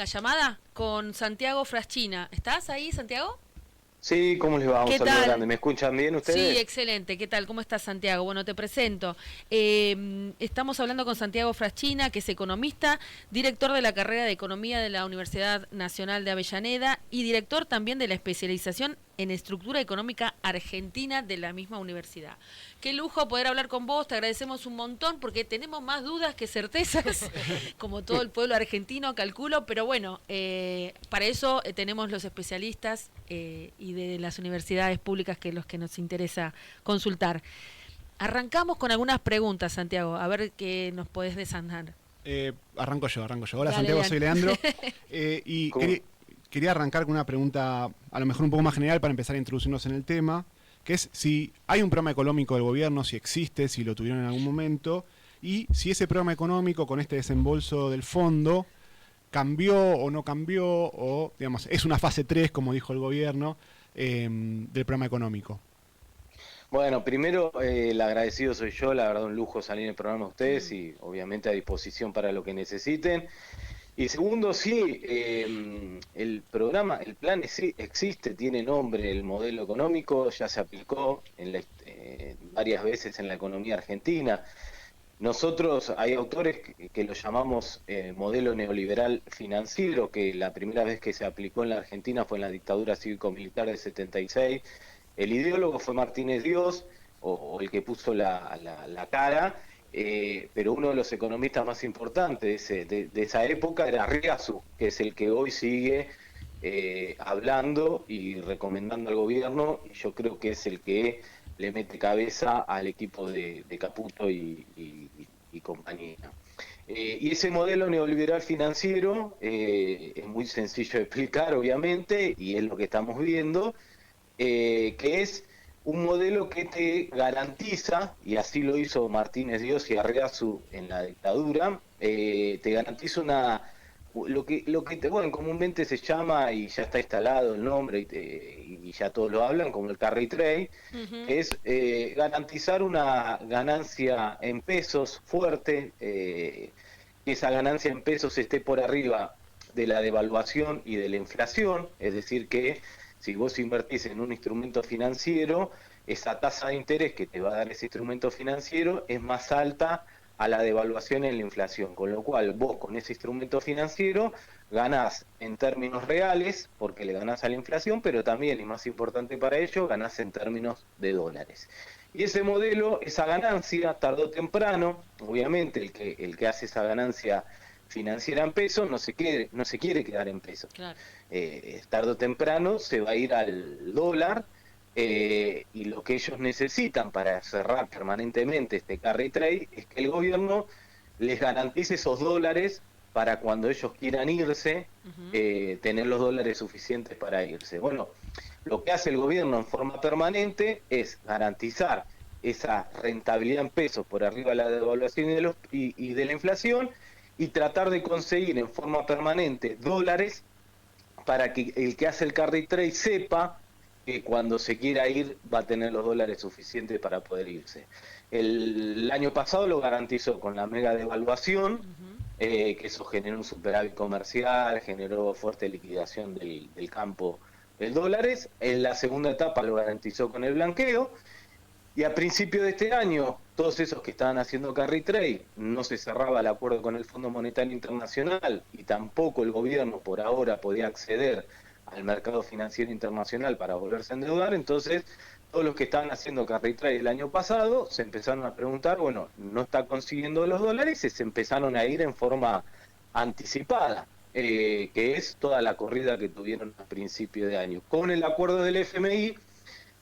la llamada con Santiago Fraschina. ¿Estás ahí, Santiago? Sí, ¿cómo les va? Un ¿Qué saludo tal? grande. ¿Me escuchan bien Sí, ustedes? excelente. ¿Qué tal? ¿Cómo estás, Santiago? Bueno, te presento. Estamos hablando con Santiago Fraschina, que es economista, director de la carrera de Economía de la Universidad Nacional de Avellaneda y director también de la especialización en Estructura Económica Argentina de la misma universidad. Qué lujo poder hablar con vos, te agradecemos un montón porque tenemos más dudas que certezas, como todo el pueblo argentino, calculo, pero bueno, para eso tenemos los especialistas y de las universidades públicas que los que nos interesa consultar. Arrancamos con algunas preguntas, Santiago, a ver qué nos podés desandar. Arranco yo. Hola Dale, Santiago, Lean. soy Leandro. Y ¿Cómo? quería arrancar con una pregunta a lo mejor un poco más general para empezar a introducirnos en el tema, que es si hay un programa económico del gobierno, si existe, si lo tuvieron en algún momento, y si ese programa económico con este desembolso del fondo cambió o no cambió, o digamos, es una fase 3 como dijo el gobierno, del programa económico. Bueno, primero el agradecido soy yo, la verdad un lujo salir en el programa de ustedes Mm. y obviamente a disposición para lo que necesiten. Y segundo, sí, el programa, el plan existe, tiene nombre, el modelo económico ya se aplicó varias veces en la economía argentina. Nosotros, hay autores que lo llamamos modelo neoliberal financiero, que la primera vez que se aplicó en la Argentina fue en la dictadura cívico-militar del 76. El ideólogo fue Martínez Dios, o el que puso la cara, pero uno de los economistas más importantes de esa época era Riazu, que es el que hoy sigue hablando y recomendando al gobierno, y yo creo que es el que le mete cabeza al equipo de Caputo y compañía. Y ese modelo neoliberal financiero es muy sencillo de explicar, obviamente, y es lo que estamos viendo, que es un modelo que te garantiza, y así lo hizo Martínez Dios y Arreazu en la dictadura, te garantiza bueno, comúnmente se llama, y ya está instalado el nombre, y ya todos lo hablan, como el carry trade, Ujú. que es garantizar una ganancia en pesos fuerte, que esa ganancia en pesos esté por arriba de la devaluación y de la inflación, es decir, que si vos invertís en un instrumento financiero, esa tasa de interés que te va a dar ese instrumento financiero es más alta a la devaluación y la inflación, con lo cual vos con ese instrumento financiero ganás en términos reales, porque le ganás a la inflación, pero también, y más importante para ello, ganás en términos de dólares. Y ese modelo, esa ganancia, tarde o temprano, obviamente el que hace esa ganancia financiera en pesos no se quiere quedar en pesos. Claro. Tarde o temprano se va a ir al dólar, y lo que ellos necesitan para cerrar permanentemente este carry trade es que el gobierno les garantice esos dólares para cuando ellos quieran irse, Ujú. tener los dólares suficientes para irse. Bueno, lo que hace el gobierno en forma permanente es garantizar esa rentabilidad en pesos por arriba de la devaluación y de la inflación, y tratar de conseguir en forma permanente dólares para que el que hace el carry trade sepa que cuando se quiera ir va a tener los dólares suficientes para poder irse. El año pasado lo garantizó con la mega devaluación, Ujú. que eso generó un superávit comercial, generó fuerte liquidación del campo de dólares. En la segunda etapa lo garantizó con el blanqueo, y a principio de este año, todos esos que estaban haciendo carry trade, no se cerraba el acuerdo con el Fondo Monetario Internacional y tampoco el gobierno por ahora podía acceder al mercado financiero internacional para volverse a endeudar. Entonces todos los que estaban haciendo carry trade el año pasado se empezaron a preguntar, bueno, no está consiguiendo los dólares, y se empezaron a ir en forma anticipada. Que es toda la corrida que tuvieron a principio de año. Con el acuerdo del FMI,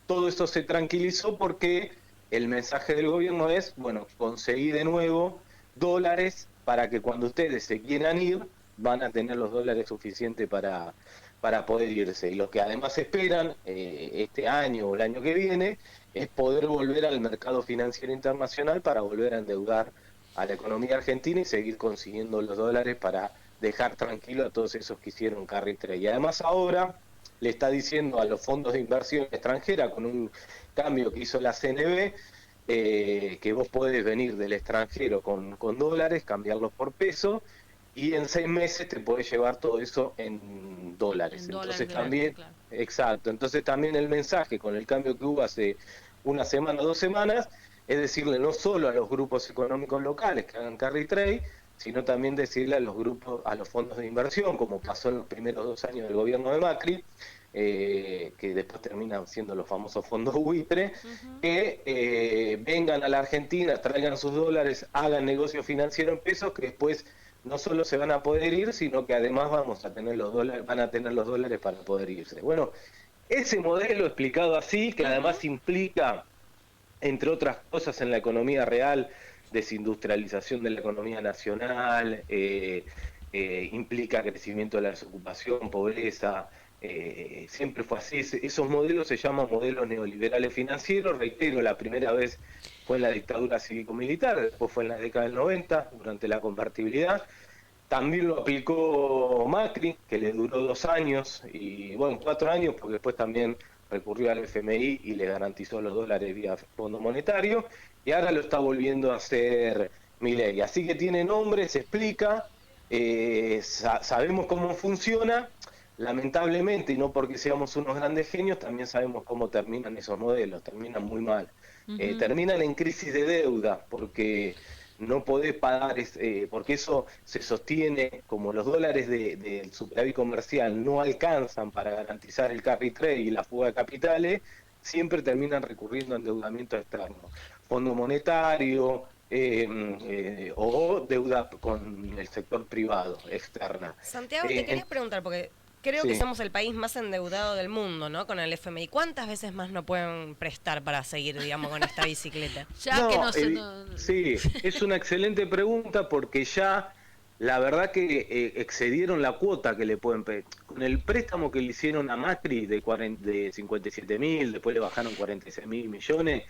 todo esto se tranquilizó porque el mensaje del gobierno es, bueno, conseguí de nuevo dólares para que cuando ustedes se quieran ir, van a tener los dólares suficientes para poder irse. Y lo que además esperan este año o el año que viene es poder volver al mercado financiero internacional para volver a endeudar a la economía argentina y seguir consiguiendo los dólares para dejar tranquilo a todos esos que hicieron carry trade. Y además ahora le está diciendo a los fondos de inversión extranjera, con un cambio que hizo la CNB, que vos podés venir del extranjero con dólares, cambiarlos por peso, y en 6 meses te podés llevar todo eso en dólares. Entonces también, claro. exacto, entonces también el mensaje con el cambio que hubo hace una semana, 2 semanas, es decirle no solo a los grupos económicos locales que hagan carry trade, sino también decirle a los grupos, a los fondos de inversión, como pasó en los primeros 2 años del gobierno de Macri, que después terminan siendo los famosos fondos buitre, que vengan a la Argentina, traigan sus dólares, hagan negocio financiero en pesos, que después no solo se van a poder ir, sino que además vamos a tener los dólares, van a tener los dólares para poder irse. Bueno, ese modelo explicado así, que además implica, entre otras cosas, en la economía real, desindustrialización de la economía nacional, implica crecimiento de la desocupación, pobreza, siempre fue así. Esos modelos se llaman modelos neoliberales financieros. Reitero, la primera vez fue en la dictadura cívico-militar, después fue en la década del 90, durante la convertibilidad. También lo aplicó Macri, que le duró 2 años, y bueno, 4 años, porque después también recurrió al FMI y le garantizó los dólares vía Fondo Monetario, y ahora lo está volviendo a hacer Milei. Así que tiene nombre, se explica, sabemos cómo funciona, lamentablemente, y no porque seamos unos grandes genios, también sabemos cómo terminan esos modelos, terminan muy mal. Terminan en crisis de deuda, porque no podés pagar, porque eso se sostiene, como los dólares del superávit comercial no alcanzan para garantizar el carry trade y la fuga de capitales, siempre terminan recurriendo a endeudamiento externo, Fondo Monetario, o deuda con el sector privado externa. Santiago, te quería preguntar, porque creo que somos el país más endeudado del mundo, ¿no? Con el FMI. ¿Cuántas veces más nos pueden prestar para seguir, digamos, con esta bicicleta? Sí, es una excelente pregunta, porque ya la verdad que excedieron la cuota que le pueden pedir. Con el préstamo que le hicieron a Macri de 57.000, después le bajaron 46.000 millones,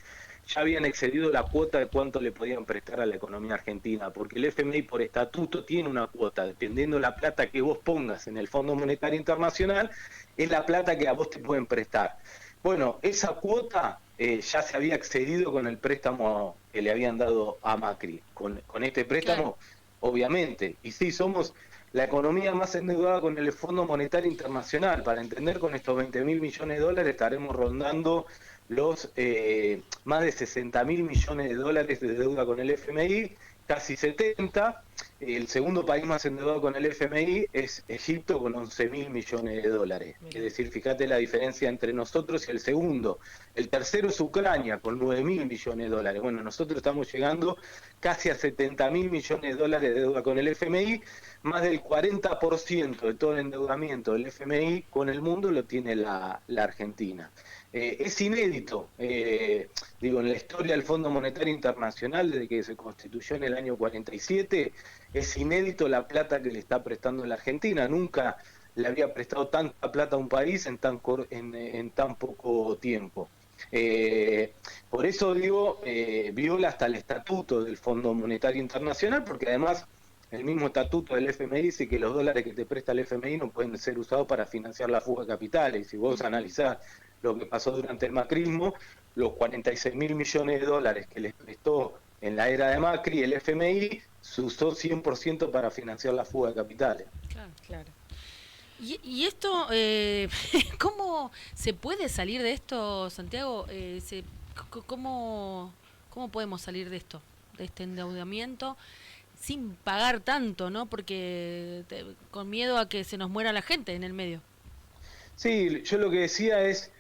ya habían excedido la cuota de cuánto le podían prestar a la economía argentina, porque el FMI por estatuto tiene una cuota, dependiendo de la plata que vos pongas en el Fondo Monetario Internacional, es la plata que a vos te pueden prestar. Bueno, esa cuota ya se había excedido con el préstamo que le habían dado a Macri. Con este préstamo, obviamente, y sí, somos la economía más endeudada con el Fondo Monetario Internacional. Para entender, con estos 20.000 millones de dólares estaremos rondando los más de 60.000 millones de dólares de deuda con el FMI, casi 70. El segundo país más endeudado con el FMI es Egipto, con 11.000 millones de dólares. Es decir, fíjate la diferencia entre nosotros y el segundo. El tercero es Ucrania, con 9.000 millones de dólares. Bueno, nosotros estamos llegando casi a 70.000 millones de dólares de deuda con el FMI. Más del 40% de todo el endeudamiento del FMI con el mundo lo tiene la Argentina. Es inédito, digo, en la historia del Fondo Monetario Internacional, desde que se constituyó en el año 47, es inédito la plata que le está prestando la Argentina. Nunca le había prestado tanta plata a un país en tan poco tiempo. Por eso digo, viola hasta el estatuto del Fondo Monetario Internacional, porque además el mismo estatuto del FMI dice que los dólares que te presta el FMI no pueden ser usados para financiar la fuga de capitales. Si vos analizás lo que pasó durante el macrismo, los 46.000 millones de dólares que les prestó en la era de Macri, el FMI se usó 100% para financiar la fuga de capitales. Claro. Y esto, ¿cómo se puede salir de esto, Santiago? ¿Cómo podemos salir de esto, de este endeudamiento, sin pagar tanto, ¿no? Porque con miedo a que se nos muera la gente en el medio. Sí, yo lo que decía es,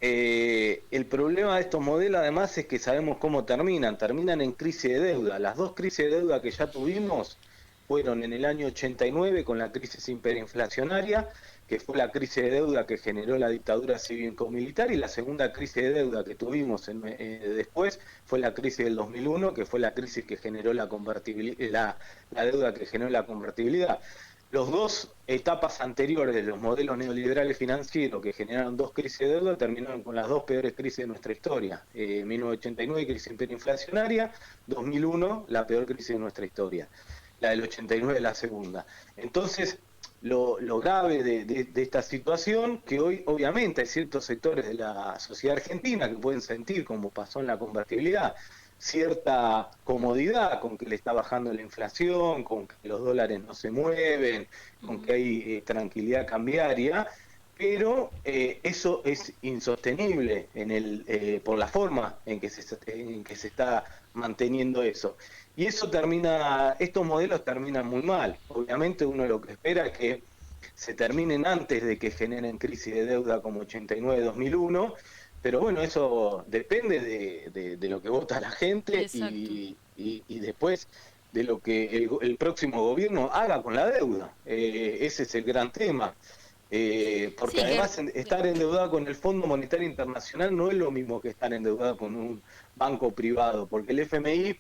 el problema de estos modelos además es que sabemos cómo terminan en crisis de deuda. Las 2 crisis de deuda que ya tuvimos fueron en el año 89 con la crisis hiperinflacionaria, que fue la crisis de deuda que generó la dictadura cívico-militar, y la segunda crisis de deuda que tuvimos después fue la crisis del 2001, que fue la crisis que generó la deuda que generó la convertibilidad. Los 2 etapas anteriores de los modelos neoliberales financieros que generaron 2 crisis de deuda terminaron con las 2 peores crisis de nuestra historia. 1989, crisis hiperinflacionaria; 2001, la peor crisis de nuestra historia. La del 89, la segunda. Entonces, lo grave de esta situación, que hoy obviamente hay ciertos sectores de la sociedad argentina que pueden sentir, como pasó en la convertibilidad, cierta comodidad con que le está bajando la inflación, con que los dólares no se mueven, con que hay tranquilidad cambiaria, pero eso es insostenible por la forma en que se está manteniendo eso. Y estos modelos terminan muy mal. Obviamente uno lo que espera es que se terminen antes de que generen crisis de deuda como 89-2001, pero bueno, eso depende de lo que vota la gente y después de lo que el próximo gobierno haga con la deuda. Ese es el gran tema. Porque además estar endeudado con el Fondo Monetario Internacional no es lo mismo que estar endeudado con un banco privado, porque el FMI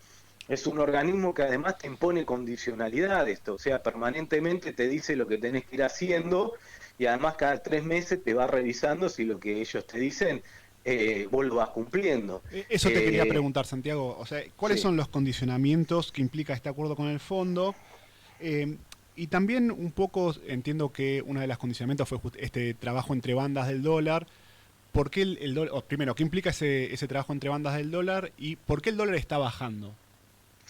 es un organismo que además te impone condicionalidades, o sea, permanentemente te dice lo que tenés que ir haciendo y además cada 3 meses te va revisando si lo que ellos te dicen vos lo vas cumpliendo. Eso te quería preguntar, Santiago, o sea, ¿cuáles son los condicionamientos que implica este acuerdo con el fondo? Y también un poco entiendo que uno de los condicionamientos fue este trabajo entre bandas del dólar. ¿Por qué el dólar, primero, qué implica ese trabajo entre bandas del dólar y por qué el dólar está bajando?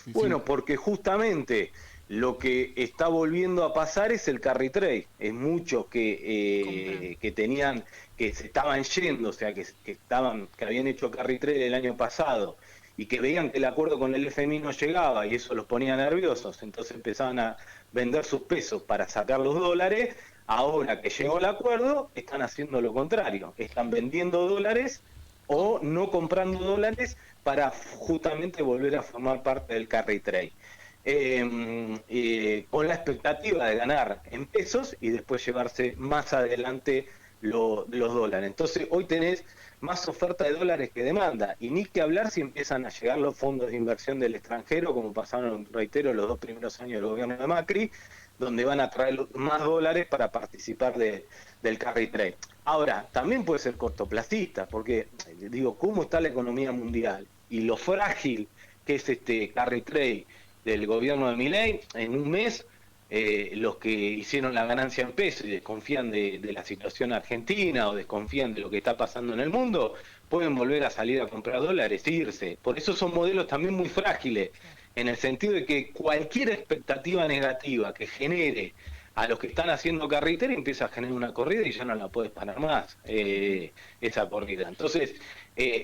Bueno, porque justamente lo que está volviendo a pasar es el carry trade. Es muchos que tenían, que se estaban yendo, o sea, que habían hecho carry trade el año pasado y que veían que el acuerdo con el FMI no llegaba y eso los ponía nerviosos, entonces empezaban a vender sus pesos para sacar los dólares. Ahora que llegó el acuerdo, están haciendo lo contrario, están vendiendo dólares o no comprando dólares para justamente volver a formar parte del carry trade. Con la expectativa de ganar en pesos y después llevarse más adelante los dólares. Entonces hoy tenés más oferta de dólares que demanda, y ni que hablar si empiezan a llegar los fondos de inversión del extranjero, como pasaron, reitero, los 2 primeros años del gobierno de Macri, donde van a traer más dólares para participar del carry trade. Ahora, también puede ser cortoplacista, porque, digo, ¿cómo está la economía mundial? Y lo frágil que es este carry trade del gobierno de Milei, en un mes, los que hicieron la ganancia en pesos y desconfían de la situación argentina o desconfían de lo que está pasando en el mundo, pueden volver a salir a comprar dólares e irse. Por eso son modelos también muy frágiles, en el sentido de que cualquier expectativa negativa que genere a los que están haciendo carretera empieza a generar una corrida y ya no la puedes parar más, esa corrida. Entonces,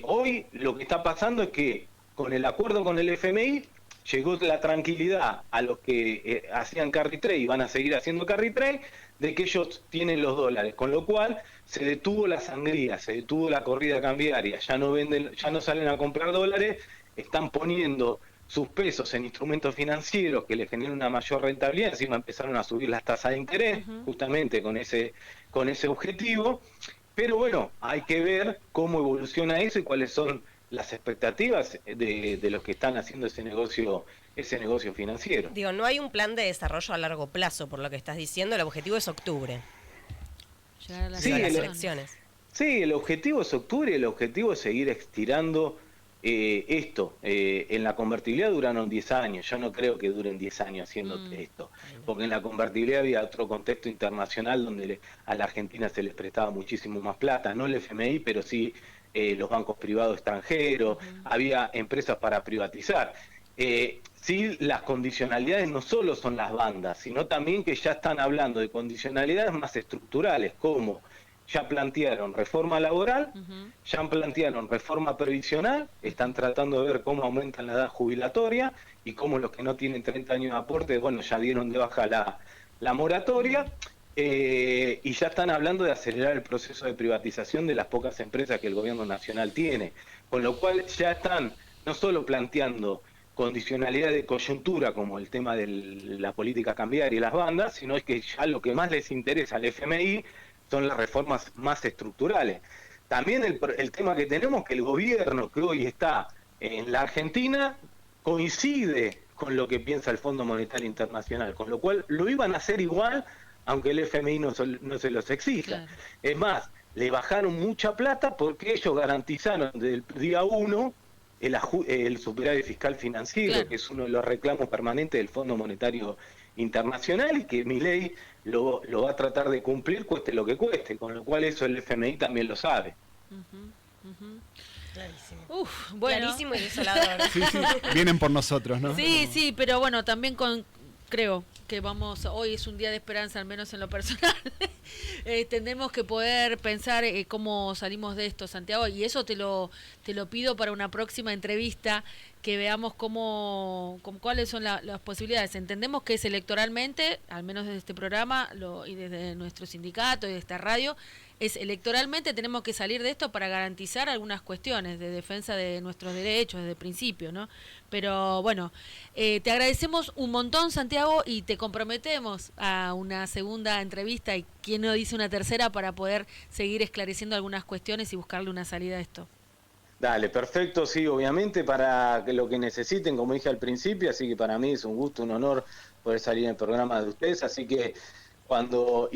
hoy lo que está pasando es que con el acuerdo con el FMI llegó la tranquilidad a los que hacían carry trade y van a seguir haciendo carry trade, de que ellos tienen los dólares, con lo cual se detuvo la sangría, se detuvo la corrida cambiaria, ya no salen a comprar dólares, están poniendo sus pesos en instrumentos financieros que les generan una mayor rentabilidad, encima empezaron a subir las tasas de interés, justamente con ese objetivo. Pero bueno, hay que ver cómo evoluciona eso y cuáles son las expectativas de los que están haciendo ese negocio financiero. Digo, no hay un plan de desarrollo a largo plazo, por lo que estás diciendo, el objetivo es octubre. Llegar a las Sí, elecciones. Sí, el objetivo es octubre, el objetivo es seguir estirando esto. En la convertibilidad duraron 10 años, yo no creo que duren 10 años haciendo esto, porque en la convertibilidad había otro contexto internacional donde a la Argentina se les prestaba muchísimo más plata, no el FMI, pero sí los bancos privados extranjeros, había empresas para privatizar. Sí, las condicionalidades no solo son las bandas, sino también que ya están hablando de condicionalidades más estructurales, como ya plantearon reforma laboral, ya plantearon reforma previsional, están tratando de ver cómo aumentan la edad jubilatoria y cómo los que no tienen 30 años de aporte, bueno, ya dieron de baja la moratoria, y ya están hablando de acelerar el proceso de privatización de las pocas empresas que el gobierno nacional tiene, con lo cual ya están no solo planteando condicionalidad de coyuntura como el tema de la política cambiaria y las bandas, sino es que ya lo que más les interesa al FMI son las reformas más estructurales. También el tema que tenemos, que el gobierno que hoy está en la Argentina coincide con lo que piensa el Fondo Monetario Internacional, con lo cual lo iban a hacer igual aunque el FMI no se los exija. Claro. Es más, le bajaron mucha plata porque ellos garantizaron desde el día 1 el superávit fiscal financiero, claro, que es uno de los reclamos permanentes del Fondo Monetario Internacional y que Milei lo va a tratar de cumplir cueste lo que cueste, con lo cual eso el FMI también lo sabe. Clarísimo. Bueno. Clarísimo y desolador. Sí, sí, vienen por nosotros, ¿no? Sí, sí, pero bueno, también creo que hoy es un día de esperanza, al menos en lo personal. Tenemos que poder pensar cómo salimos de esto, Santiago, y eso te lo pido para una próxima entrevista, que veamos cuáles son las posibilidades. Entendemos que es electoralmente, al menos desde este programa y desde nuestro sindicato y de esta radio, es electoralmente tenemos que salir de esto para garantizar algunas cuestiones de defensa de nuestros derechos desde el principio, ¿no? Pero bueno, te agradecemos un montón, Santiago, y te comprometemos a una segunda entrevista y quién no dice una tercera para poder seguir esclareciendo algunas cuestiones y buscarle una salida a esto. Dale, perfecto, sí, obviamente para lo que necesiten, como dije al principio, así que para mí es un gusto, un honor poder salir en el programa de ustedes, así que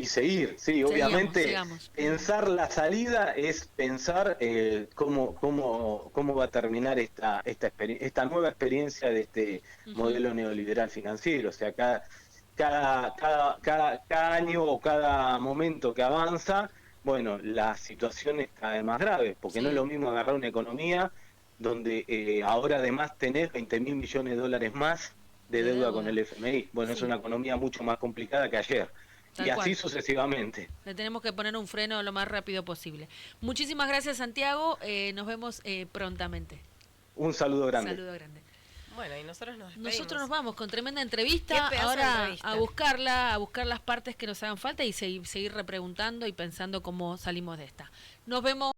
seguir, sí, obviamente sigamos. Pensar la salida es pensar cómo va a terminar esta nueva experiencia de este modelo neoliberal financiero, o sea, cada año o cada momento que avanza, bueno, la situación es cada vez más grave, porque no es lo mismo agarrar una economía donde ahora además tenés 20.000 millones de dólares más de deuda con el FMI. Bueno, es una economía mucho más complicada que ayer. Y así sucesivamente. Le tenemos que poner un freno lo más rápido posible. Muchísimas gracias, Santiago. Nos vemos prontamente. Un saludo grande. Bueno, y nosotros nos despedimos. Nosotros nos vamos con tremenda entrevista. Ahora a buscar las partes que nos hagan falta y seguir repreguntando y pensando cómo salimos de esta. Nos vemos.